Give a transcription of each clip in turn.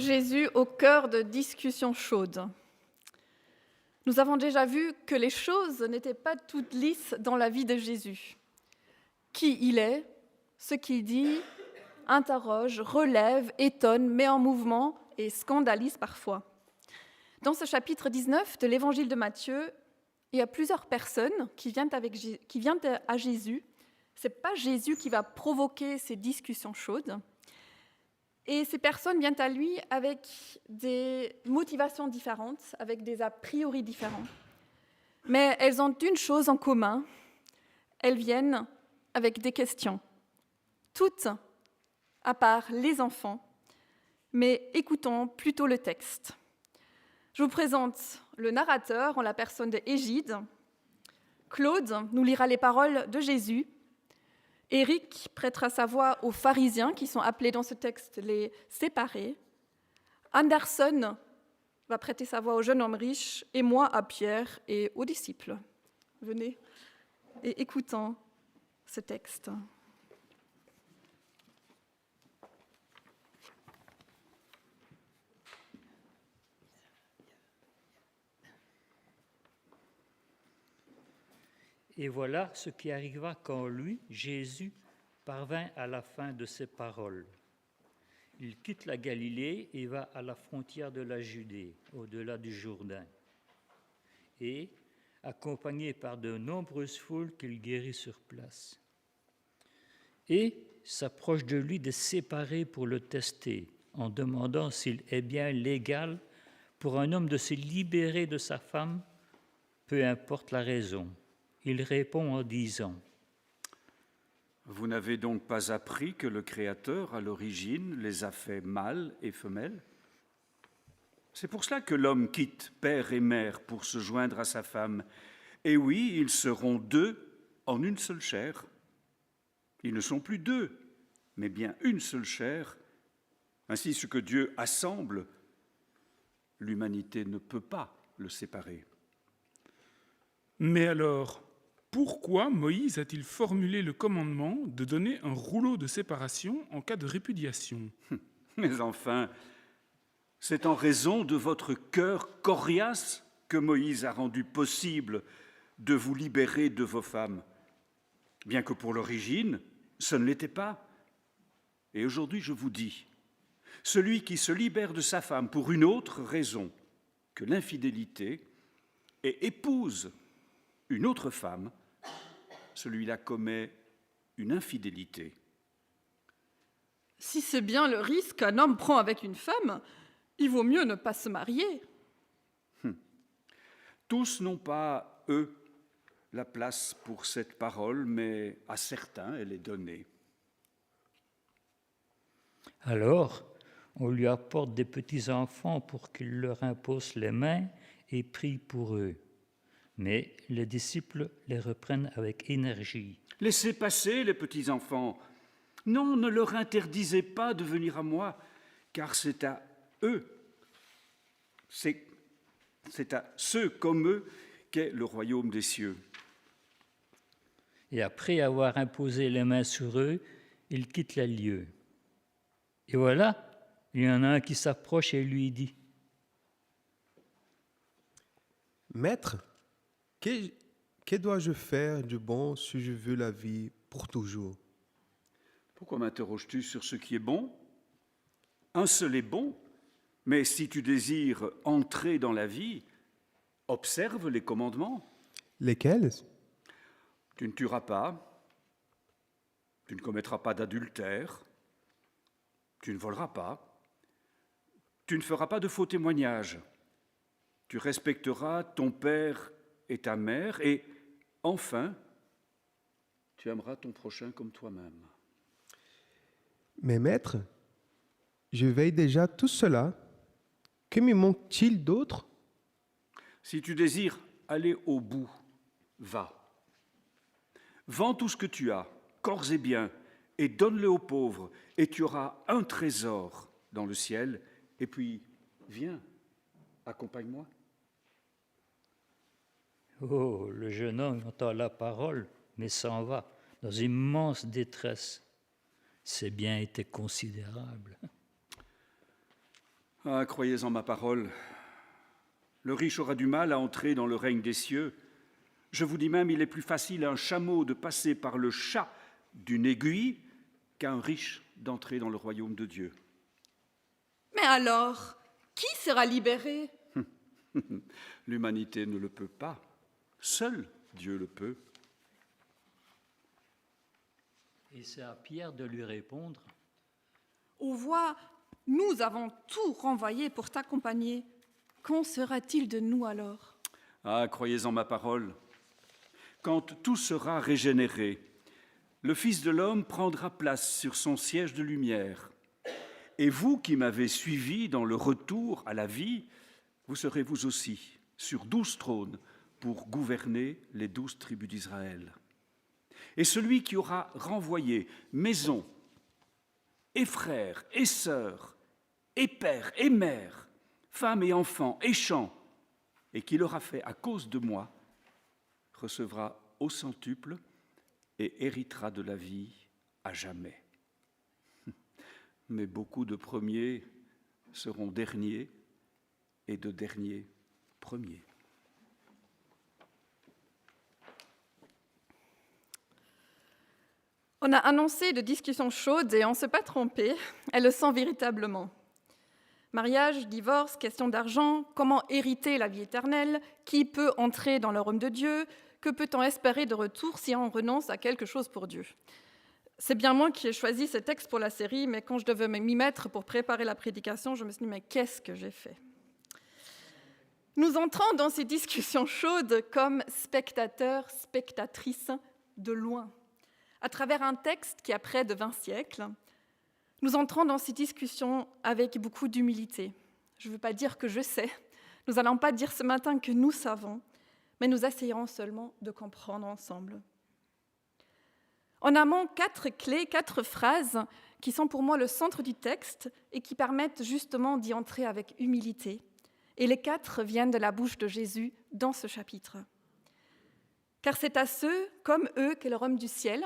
Jésus au cœur de discussions chaudes. Nous avons déjà vu que les choses n'étaient pas toutes lisses dans la vie de Jésus. Qui il est, ce qu'il dit, interroge, relève, étonne, met en mouvement et scandalise parfois. Dans ce chapitre 19 de l'évangile de Matthieu, il y a plusieurs personnes qui viennent à Jésus. Ce n'est pas Jésus qui va provoquer ces discussions chaudes. Et ces personnes viennent à lui avec des motivations différentes, avec des a priori différents. Mais elles ont une chose en commun, elles viennent avec des questions. Toutes, à part les enfants, mais écoutons plutôt le texte. Je vous présente le narrateur en la personne d'Égide. Claude nous lira les paroles de Jésus. Éric prêtera sa voix aux pharisiens qui sont appelés dans ce texte les séparés. Anderson va prêter sa voix au jeune homme riche et moi à Pierre et aux disciples. Venez et écoutons ce texte. Et voilà ce qui arriva quand lui, Jésus, parvint à la fin de ses paroles. Il quitte la Galilée et va à la frontière de la Judée, au-delà du Jourdain. Et, accompagné par de nombreuses foules qu'il guérit sur place. Et s'approche de lui des séparés pour le tester, en demandant s'il est bien légal pour un homme de se libérer de sa femme, peu importe la raison. Il répond en disant : Vous n'avez donc pas appris que le Créateur, à l'origine, les a fait mâles et femelles ? C'est pour cela que l'homme quitte père et mère pour se joindre à sa femme. Et oui, ils seront deux en une seule chair. Ils ne sont plus deux, mais bien une seule chair. Ainsi, ce que Dieu assemble, l'humanité ne peut pas le séparer. Mais alors, pourquoi Moïse a-t-il formulé le commandement de donner un rouleau de séparation en cas de répudiation ? Mais enfin, c'est en raison de votre cœur coriace que Moïse a rendu possible de vous libérer de vos femmes, bien que pour l'origine, ce ne l'était pas. Et aujourd'hui, je vous dis, celui qui se libère de sa femme pour une autre raison que l'infidélité et épouse une autre femme, celui-là commet une infidélité. Si c'est bien le risque qu'un homme prend avec une femme, il vaut mieux ne pas se marier. Tous n'ont pas, eux, la place pour cette parole, mais à certains, elle est donnée. Alors, on lui apporte des petits-enfants pour qu'il leur impose les mains et prie pour eux. Mais les disciples les reprennent avec énergie. Laissez passer les petits-enfants. Non, ne leur interdisez pas de venir à moi, car c'est à eux, c'est à ceux comme eux qu'est le royaume des cieux. Et après avoir imposé les mains sur eux, il quitte les lieux. Et voilà, il y en a un qui s'approche et lui dit : Maître, que dois-je faire de bon si je veux la vie pour toujours ? Pourquoi m'interroges-tu sur ce qui est bon ? Un seul est bon, mais si tu désires entrer dans la vie, observe les commandements. Lesquels ? Tu ne tueras pas, tu ne commettras pas d'adultère, tu ne voleras pas, tu ne feras pas de faux témoignages, tu respecteras ton père et ta mère, et enfin, tu aimeras ton prochain comme toi-même. Mais maître, je veille déjà tout cela. Que me manque-t-il d'autre ? Si tu désires aller au bout, va. Vends tout ce que tu as, corps et biens, et donne-le aux pauvres, et tu auras un trésor dans le ciel. Et puis, viens, accompagne-moi. Oh, le jeune homme entend la parole, mais s'en va, dans immense détresse. Ses biens étaient considérables. Ah, croyez en ma parole, le riche aura du mal à entrer dans le règne des cieux. Je vous dis même, il est plus facile à un chameau de passer par le chat d'une aiguille qu'à un riche d'entrer dans le royaume de Dieu. Mais alors, qui sera libéré? L'humanité ne le peut pas. Seul Dieu le peut. Et c'est à Pierre de lui répondre, Ô voix, nous avons tout renvoyé pour t'accompagner. Qu'en sera-t-il de nous alors? Ah, croyez en ma parole. Quand tout sera régénéré, le Fils de l'homme prendra place sur son siège de lumière. Et vous qui m'avez suivi dans le retour à la vie, vous serez vous aussi sur 12 trônes pour gouverner les 12 tribus d'Israël. Et celui qui aura renvoyé maison, et frères, et sœurs, et pères, et mères, femmes et enfants, et champs, et qui l'aura fait à cause de moi, recevra au centuple et héritera de la vie à jamais. Mais beaucoup de premiers seront derniers, et de derniers premiers. On a annoncé de discussions chaudes et on ne s'est pas trompé, elles le sont véritablement. Mariage, divorce, question d'argent, comment hériter la vie éternelle, qui peut entrer dans le royaume de Dieu, que peut-on espérer de retour si on renonce à quelque chose pour Dieu? C'est bien moi qui ai choisi ce texte pour la série, mais quand je devais m'y mettre pour préparer la prédication, je me suis dit, mais qu'est-ce que j'ai fait? Nous entrons dans ces discussions chaudes comme spectateurs, spectatrices de loin. À travers un texte qui a près de 20 siècles, nous entrons dans ces discussions avec beaucoup d'humilité. Je ne veux pas dire que je sais, nous n'allons pas dire ce matin que nous savons, mais nous essayerons seulement de comprendre ensemble. En amont, 4 clés, 4 phrases qui sont pour moi le centre du texte et qui permettent justement d'y entrer avec humilité. Et les 4 viennent de la bouche de Jésus dans ce chapitre. Car c'est à ceux comme eux qu'est le royaume du ciel,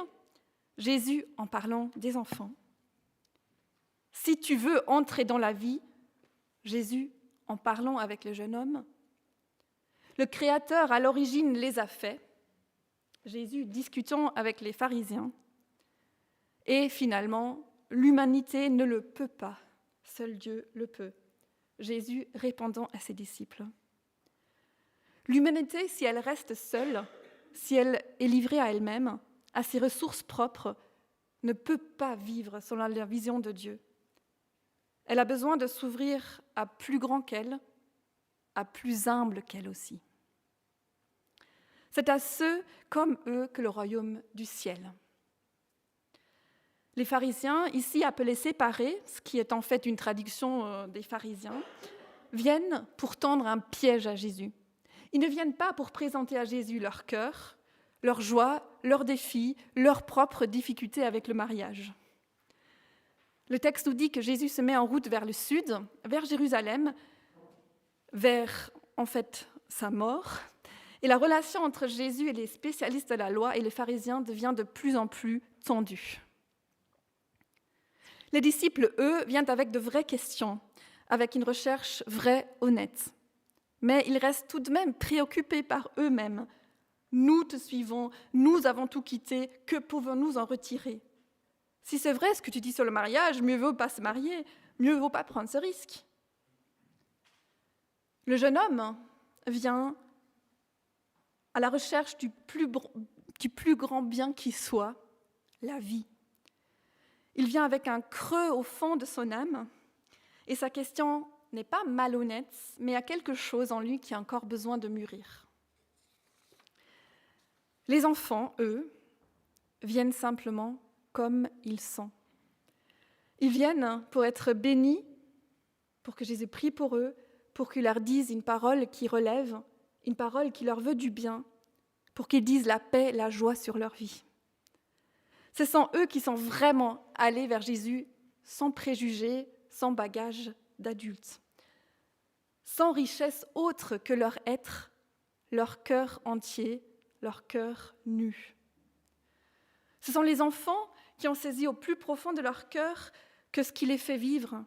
Jésus en parlant des enfants. Si tu veux entrer dans la vie, Jésus en parlant avec le jeune homme. Le Créateur à l'origine les a faits, Jésus discutant avec les pharisiens. Et finalement, l'humanité ne le peut pas, seul Dieu le peut. Jésus répondant à ses disciples. L'humanité, si elle reste seule, si elle est livrée à elle-même, à ses ressources propres, ne peut pas vivre selon la vision de Dieu. Elle a besoin de s'ouvrir à plus grand qu'elle, à plus humble qu'elle aussi. C'est à ceux comme eux que le royaume du ciel. Les pharisiens, ici appelés séparés, ce qui est en fait une traduction des pharisiens, viennent pour tendre un piège à Jésus. Ils ne viennent pas pour présenter à Jésus leur cœur, leur joie, leurs défis, leurs propres difficultés avec le mariage. Le texte nous dit que Jésus se met en route vers le sud, vers Jérusalem, vers en fait sa mort. Et la relation entre Jésus et les spécialistes de la loi et les pharisiens devient de plus en plus tendue. Les disciples, eux, viennent avec de vraies questions, avec une recherche vraie, honnête. Mais ils restent tout de même préoccupés par eux-mêmes. Nous te suivons, nous avons tout quitté, que pouvons-nous en retirer? Si c'est vrai ce que tu dis sur le mariage, mieux vaut pas se marier, mieux vaut pas prendre ce risque. Le jeune homme vient à la recherche du plus grand bien qui soit, la vie. Il vient avec un creux au fond de son âme, et sa question n'est pas malhonnête, mais il y a quelque chose en lui qui a encore besoin de mûrir. Les enfants, eux, viennent simplement comme ils sont. Ils viennent pour être bénis, pour que Jésus prie pour eux, pour qu'il leur dise une parole qui relève, une parole qui leur veut du bien, pour qu'ils disent la paix, la joie sur leur vie. Ce sont eux qui sont vraiment allés vers Jésus sans préjugés, sans bagage d'adultes, sans richesse autre que leur être, leur cœur entier, leur cœur nu. Ce sont les enfants qui ont saisi au plus profond de leur cœur que ce qui les fait vivre,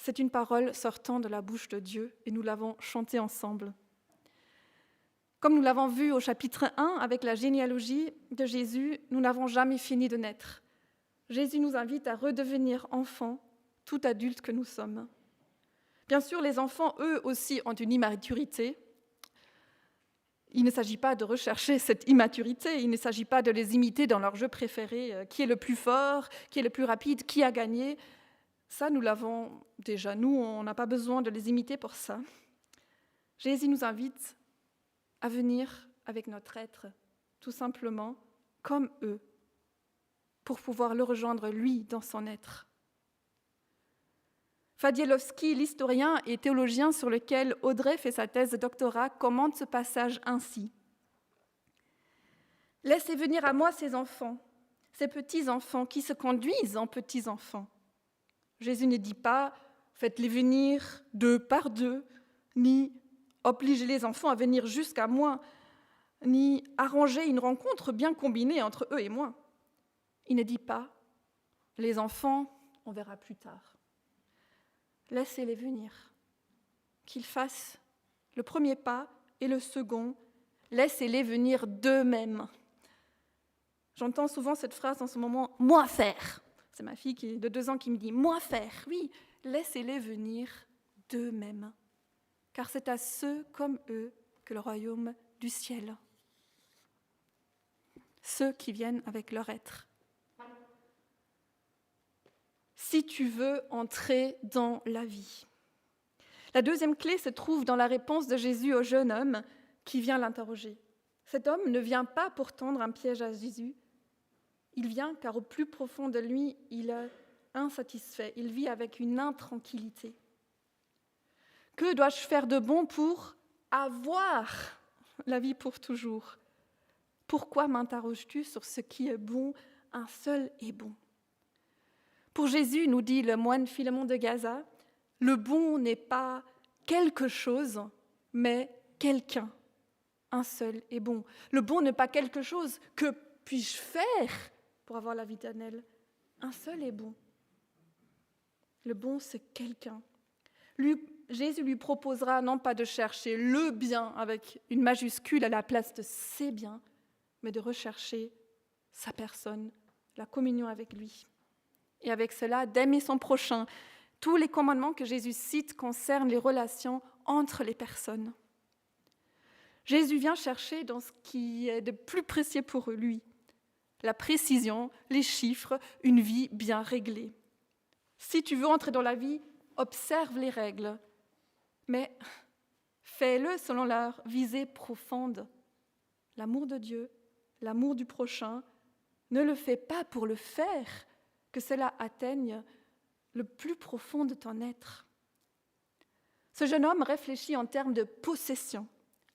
C'est une parole sortant de la bouche de Dieu et nous l'avons chantée ensemble. Comme nous l'avons vu au chapitre 1 avec la généalogie de Jésus, nous n'avons jamais fini de naître. Jésus nous invite à redevenir enfants, tout adultes que nous sommes. Bien sûr, les enfants, eux aussi, ont une immaturité. Il ne s'agit pas de rechercher cette immaturité, il ne s'agit pas de les imiter dans leur jeu préféré, qui est le plus fort, qui est le plus rapide, qui a gagné. Ça, nous l'avons déjà. Nous, on n'a pas besoin de les imiter pour ça. Jésus nous invite à venir avec notre être, tout simplement, comme eux, pour pouvoir le rejoindre, lui, dans son être. Fadielowski, l'historien et théologien sur lequel Audrey fait sa thèse de doctorat, commente ce passage ainsi. « Laissez venir à moi ces enfants, ces petits-enfants qui se conduisent en petits-enfants. » Jésus ne dit pas « faites-les venir 2 par 2 », ni « obligez les enfants à venir jusqu'à moi », ni « arrangez une rencontre bien combinée entre eux et moi ». Il ne dit pas « les enfants, on verra plus tard ». Laissez-les venir, qu'ils fassent le premier pas et le second, laissez-les venir d'eux-mêmes. J'entends souvent cette phrase en ce moment, « moi faire ». C'est ma fille de 2 ans qui me dit « moi faire ». Oui, laissez-les venir d'eux-mêmes, car c'est à ceux comme eux que le royaume du ciel. Ceux qui viennent avec leur être. Si tu veux entrer dans la vie. La deuxième clé se trouve dans la réponse de Jésus au jeune homme qui vient l'interroger. Cet homme ne vient pas pour tendre un piège à Jésus. Il vient car au plus profond de lui, il est insatisfait. Il vit avec une intranquillité. Que dois-je faire de bon pour avoir la vie pour toujours ? Pourquoi m'interroges-tu sur ce qui est bon ? Un seul est bon. Pour Jésus, nous dit le moine Philémon de Gaza, le bon n'est pas quelque chose, mais quelqu'un. Un seul est bon. Le bon n'est pas quelque chose. Que puis-je faire pour avoir la vie éternelle ? Un seul est bon. Le bon, c'est quelqu'un. Jésus lui proposera non pas de chercher le bien avec une majuscule à la place de ses biens, mais de rechercher sa personne, la communion avec lui. Et avec cela, d'aimer son prochain. Tous les commandements que Jésus cite concernent les relations entre les personnes. Jésus vient chercher dans ce qui est de plus précieux pour lui, la précision, les chiffres, une vie bien réglée. Si tu veux entrer dans la vie, observe les règles, mais fais-le selon leur visée profonde. L'amour de Dieu, l'amour du prochain, ne le fais pas pour le faire, que cela atteigne le plus profond de ton être. Ce jeune homme réfléchit en termes de possession,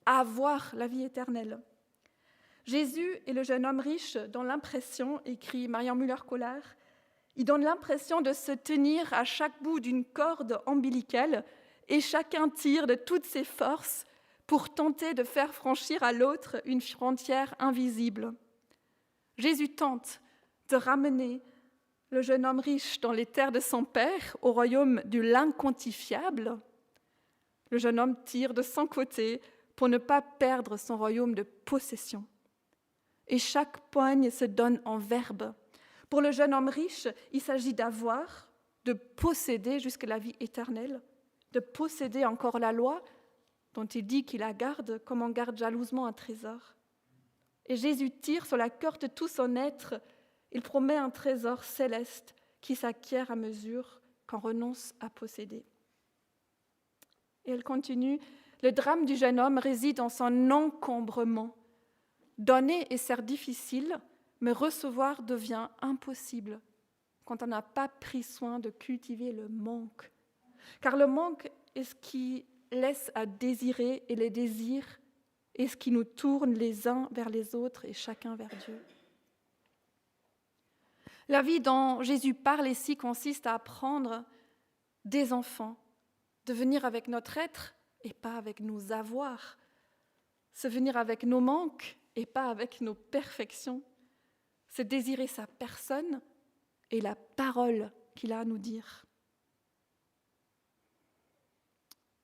avoir la vie éternelle. Jésus et le jeune homme riche donnent l'impression, écrit Marian Müller-Collard, ils donnent l'impression de se tenir à chaque bout d'une corde ombilicale et chacun tire de toutes ses forces pour tenter de faire franchir à l'autre une frontière invisible. Jésus tente de ramener le jeune homme riche dans les terres de son père, au royaume de l'inquantifiable. Le jeune homme tire de son côté pour ne pas perdre son royaume de possession. Et chaque poigne se donne en verbe. Pour le jeune homme riche, il s'agit d'avoir, de posséder jusqu'à la vie éternelle, de posséder encore la loi, dont il dit qu'il la garde comme on garde jalousement un trésor. Et Jésus tire sur la corde de tout son être. Il promet un trésor céleste qui s'acquiert à mesure qu'on renonce à posséder. Et elle continue, le drame du jeune homme réside dans son encombrement. Donner est certes difficile, mais recevoir devient impossible quand on n'a pas pris soin de cultiver le manque. Car le manque est ce qui laisse à désirer et les désirs est ce qui nous tourne les uns vers les autres et chacun vers Dieu. La vie dont Jésus parle ici consiste à apprendre des enfants, de venir avec notre être et pas avec nos avoirs, se venir avec nos manques et pas avec nos perfections, se désirer sa personne et la parole qu'il a à nous dire.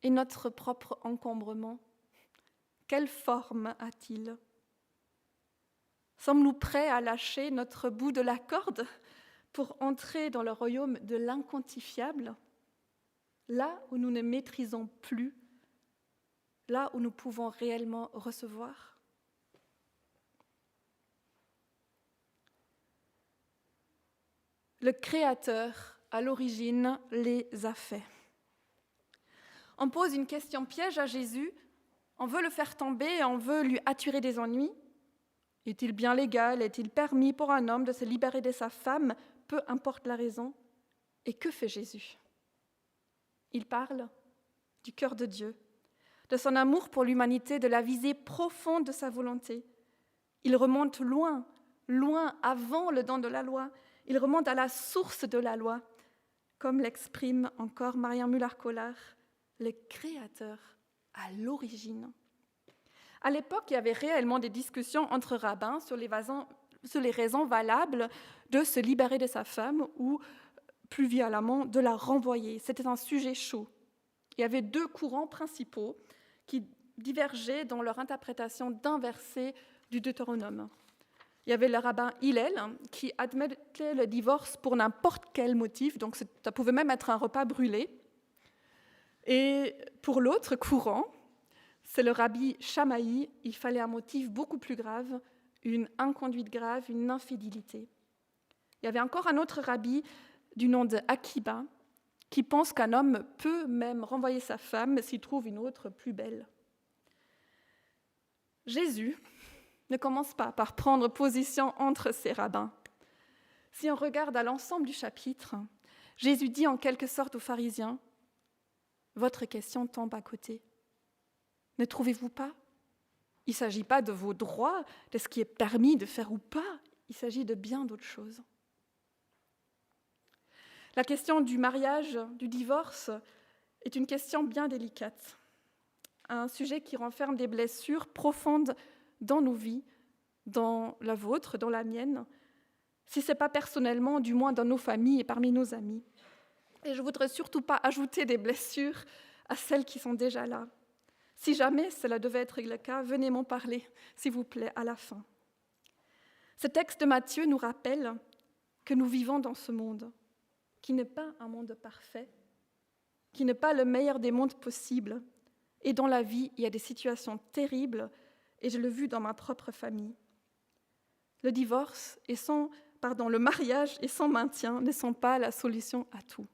Et notre propre encombrement, quelle forme a-t-il ? Sommes-nous prêts à lâcher notre bout de la corde pour entrer dans le royaume de l'inquantifiable, là où nous ne maîtrisons plus, là où nous pouvons réellement recevoir ? Le Créateur, à l'origine, les a faits. On pose une question piège à Jésus, on veut le faire tomber, on veut lui attirer des ennuis. Est-il bien légal, est-il permis pour un homme de se libérer de sa femme, peu importe la raison ? Et que fait Jésus ? Il parle du cœur de Dieu, de son amour pour l'humanité, de la visée profonde de sa volonté. Il remonte loin, loin avant le don de la loi. Il remonte à la source de la loi, comme l'exprime encore Marianne Müller-Collard, le Créateur à l'origine. À l'époque, il y avait réellement des discussions entre rabbins sur les raisons valables de se libérer de sa femme ou, plus violemment, de la renvoyer. C'était un sujet chaud. Il y avait 2 courants principaux qui divergeaient dans leur interprétation d'un verset du Deutéronome. Il y avait le rabbin Hillel qui admettait le divorce pour n'importe quel motif, donc ça pouvait même être un repas brûlé. Et pour l'autre courant, c'est le rabbi Shammai, il fallait un motif beaucoup plus grave, une inconduite grave, une infidélité. Il y avait encore un autre rabbi du nom de Akiba qui pense qu'un homme peut même renvoyer sa femme s'il trouve une autre plus belle. Jésus ne commence pas par prendre position entre ces rabbins. Si on regarde à l'ensemble du chapitre, Jésus dit en quelque sorte aux pharisiens, « Votre question tombe à côté. Ne trouvez-vous pas ? Il ne s'agit pas de vos droits, de ce qui est permis de faire ou pas, il s'agit de bien d'autres choses. » La question du mariage, du divorce, est une question bien délicate, un sujet qui renferme des blessures profondes dans nos vies, dans la vôtre, dans la mienne, si ce n'est pas personnellement, du moins dans nos familles et parmi nos amis. Et je ne voudrais surtout pas ajouter des blessures à celles qui sont déjà là. Si jamais cela devait être le cas, venez m'en parler, s'il vous plaît, à la fin. Ce texte de Matthieu nous rappelle que nous vivons dans ce monde, qui n'est pas un monde parfait, qui n'est pas le meilleur des mondes possibles, et dans la vie, il y a des situations terribles, et je l'ai vu dans ma propre famille. Le mariage et son maintien ne sont pas la solution à tout.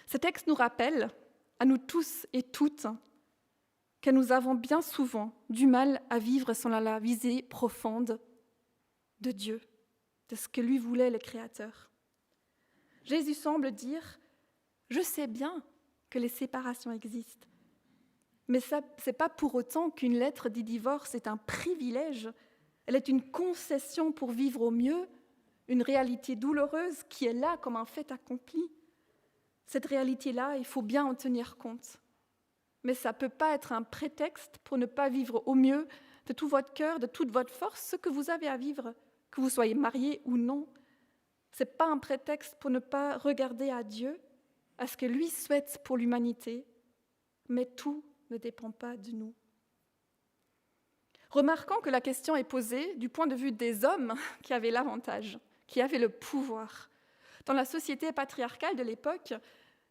Ce texte nous rappelle, à nous tous et toutes, que nous avons bien souvent du mal à vivre selon la visée profonde de Dieu, de ce que lui voulait le Créateur. Jésus semble dire « Je sais bien que les séparations existent, mais ce n'est pas pour autant qu'une lettre de divorce est un privilège, elle est une concession pour vivre au mieux, une réalité douloureuse qui est là comme un fait accompli. Cette réalité-là, il faut bien en tenir compte. Mais ça ne peut pas être un prétexte pour ne pas vivre au mieux de tout votre cœur, de toute votre force, ce que vous avez à vivre, que vous soyez marié ou non. Ce n'est pas un prétexte pour ne pas regarder à Dieu, à ce que lui souhaite pour l'humanité, mais tout ne dépend pas de nous. Remarquons que la question est posée du point de vue des hommes qui avaient l'avantage, qui avaient le pouvoir. Dans la société patriarcale de l'époque,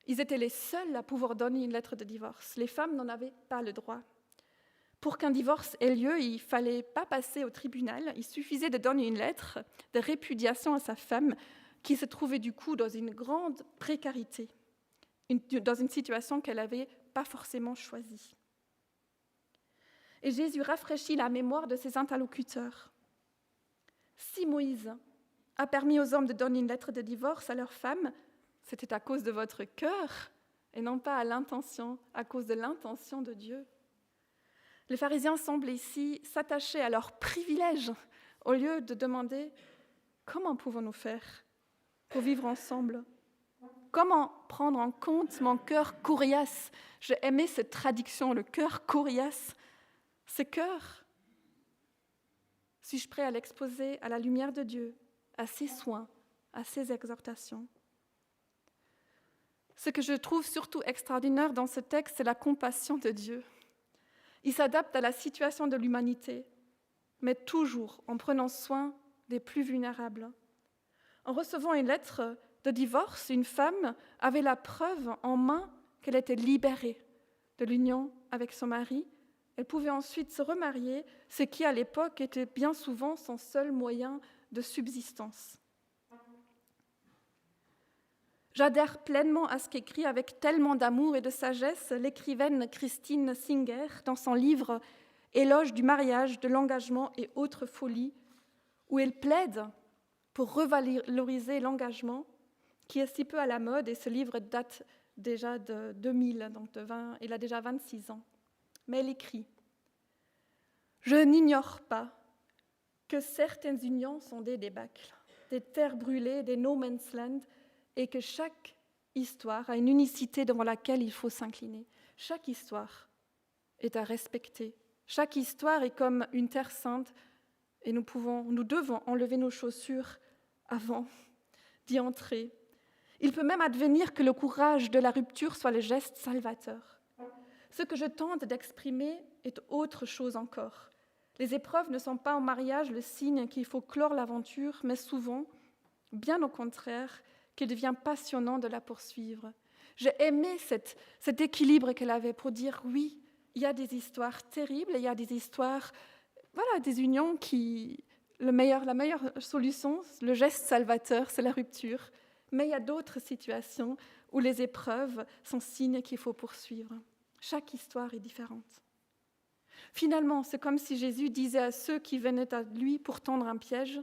ils étaient les seuls à pouvoir donner une lettre de divorce. Les femmes n'en avaient pas le droit. Pour qu'un divorce ait lieu, il ne fallait pas passer au tribunal, il suffisait de donner une lettre de répudiation à sa femme qui se trouvait du coup dans une grande précarité, dans une situation qu'elle n'avait pas forcément choisie. Et Jésus rafraîchit la mémoire de ses interlocuteurs. Si Moïse a permis aux hommes de donner une lettre de divorce à leur femme, c'était à cause de votre cœur et non pas à cause de l'intention de Dieu. Les pharisiens semblent ici s'attacher à leur privilège au lieu de demander « Comment pouvons-nous faire pour vivre ensemble ? Comment prendre en compte mon cœur coriace ?» J'ai aimé cette traduction, le cœur coriace. Ce cœur, suis-je prêt à l'exposer à la lumière de Dieu, à ses soins, à ses exhortations ? Ce que je trouve surtout extraordinaire dans ce texte, c'est la compassion de Dieu. Il s'adapte à la situation de l'humanité, mais toujours en prenant soin des plus vulnérables. En recevant une lettre de divorce, une femme avait la preuve en main qu'elle était libérée de l'union avec son mari. Elle pouvait ensuite se remarier, ce qui à l'époque était bien souvent son seul moyen de subsistance. J'adhère pleinement à ce qu'écrit avec tellement d'amour et de sagesse l'écrivaine Christine Singer dans son livre « Éloge du mariage, de l'engagement et autres folies », où elle plaide pour revaloriser l'engagement, qui est si peu à la mode, et ce livre date déjà de 2000, donc il a déjà 26 ans. Mais elle écrit « Je n'ignore pas que certaines unions sont des débâcles, des terres brûlées, des no man's land, et que chaque histoire a une unicité devant laquelle il faut s'incliner. Chaque histoire est à respecter. Chaque histoire est comme une terre sainte, et nous devons enlever nos chaussures avant d'y entrer. Il peut même advenir que le courage de la rupture soit le geste salvateur. Ce que je tente d'exprimer est autre chose encore. Les épreuves ne sont pas en mariage le signe qu'il faut clore l'aventure, mais souvent, bien au contraire, qu'il devient passionnant de la poursuivre. J'ai aimé cet équilibre qu'elle avait pour dire oui, il y a des histoires terribles, il y a des histoires, des unions qui, la meilleure solution, le geste salvateur, c'est la rupture. Mais il y a d'autres situations où les épreuves sont signes qu'il faut poursuivre. Chaque histoire est différente. Finalement, c'est comme si Jésus disait à ceux qui venaient à lui pour tendre un piège,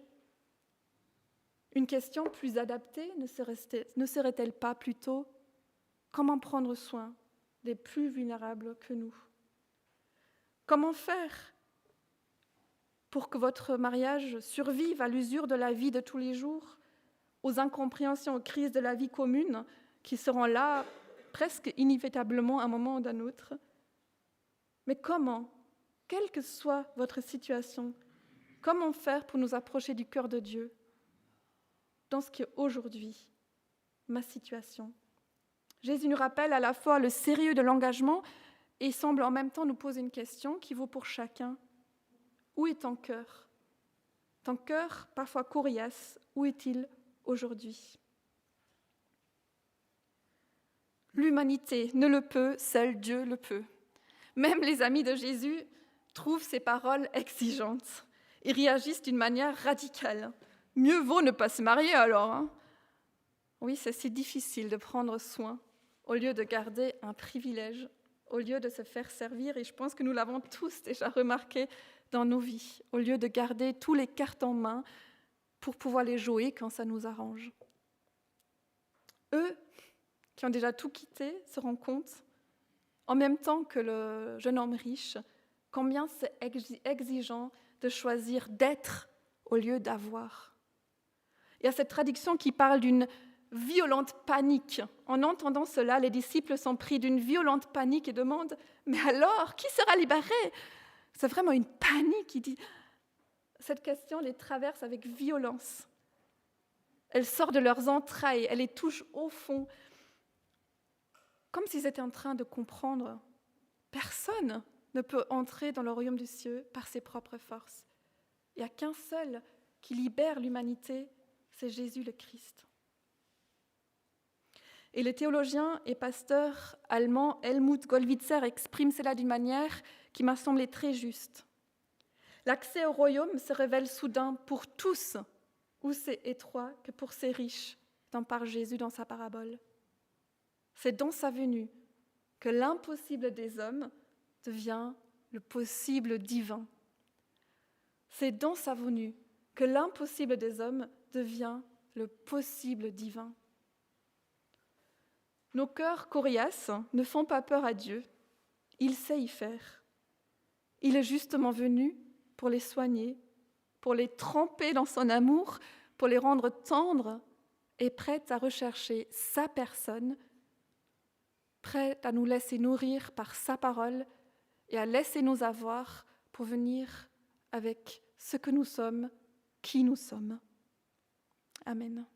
une question plus adaptée ne serait-elle pas plutôt comment prendre soin des plus vulnérables que nous? Comment faire pour que votre mariage survive à l'usure de la vie de tous les jours, aux incompréhensions, aux crises de la vie commune qui seront là presque inévitablement à un moment ou d'un autre? Mais comment, quelle que soit votre situation, comment faire pour nous approcher du cœur de Dieu dans ce qui est aujourd'hui ma situation? Jésus nous rappelle à la fois le sérieux de l'engagement et semble en même temps nous poser une question qui vaut pour chacun. Où est ton cœur? Ton cœur, parfois coriace, où est-il aujourd'hui? L'humanité ne le peut, seul Dieu le peut. Même les amis de Jésus trouvent ces paroles exigeantes et réagissent d'une manière radicale. Mieux vaut ne pas se marier alors. Hein? Oui, c'est si difficile de prendre soin au lieu de garder un privilège, au lieu de se faire servir, et je pense que nous l'avons tous déjà remarqué dans nos vies, au lieu de garder tous les cartes en main pour pouvoir les jouer quand ça nous arrange. Eux, qui ont déjà tout quitté, se rendent compte, en même temps que le jeune homme riche, combien c'est exigeant de choisir d'être au lieu d'avoir. Il y a cette traduction qui parle d'une violente panique. En entendant cela, les disciples sont pris d'une violente panique et demandent « Mais alors, qui sera libéré ?» C'est vraiment une panique. Cette question les traverse avec violence. Elle sort de leurs entrailles, elle les touche au fond, comme s'ils étaient en train de comprendre. Personne ne peut entrer dans le royaume des cieux par ses propres forces. Il n'y a qu'un seul qui libère l'humanité, c'est Jésus le Christ. Et le théologien et pasteur allemand Helmut Gollwitzer exprime cela d'une manière qui m'a semblé très juste. L'accès au royaume se révèle soudain pour tous, aussi étroit que pour ces riches, dont parle Jésus dans sa parabole. C'est dans sa venue que l'impossible des hommes devient le possible divin. C'est dans sa venue que l'impossible des hommes devient le possible divin. Nos cœurs coriaces ne font pas peur à Dieu. Il sait y faire. Il est justement venu pour les soigner, pour les tremper dans son amour, pour les rendre tendres et prêts à rechercher sa personne, prêts à nous laisser nourrir par sa parole et à laisser nous avoir pour venir avec ce que nous sommes, qui nous sommes. Amen.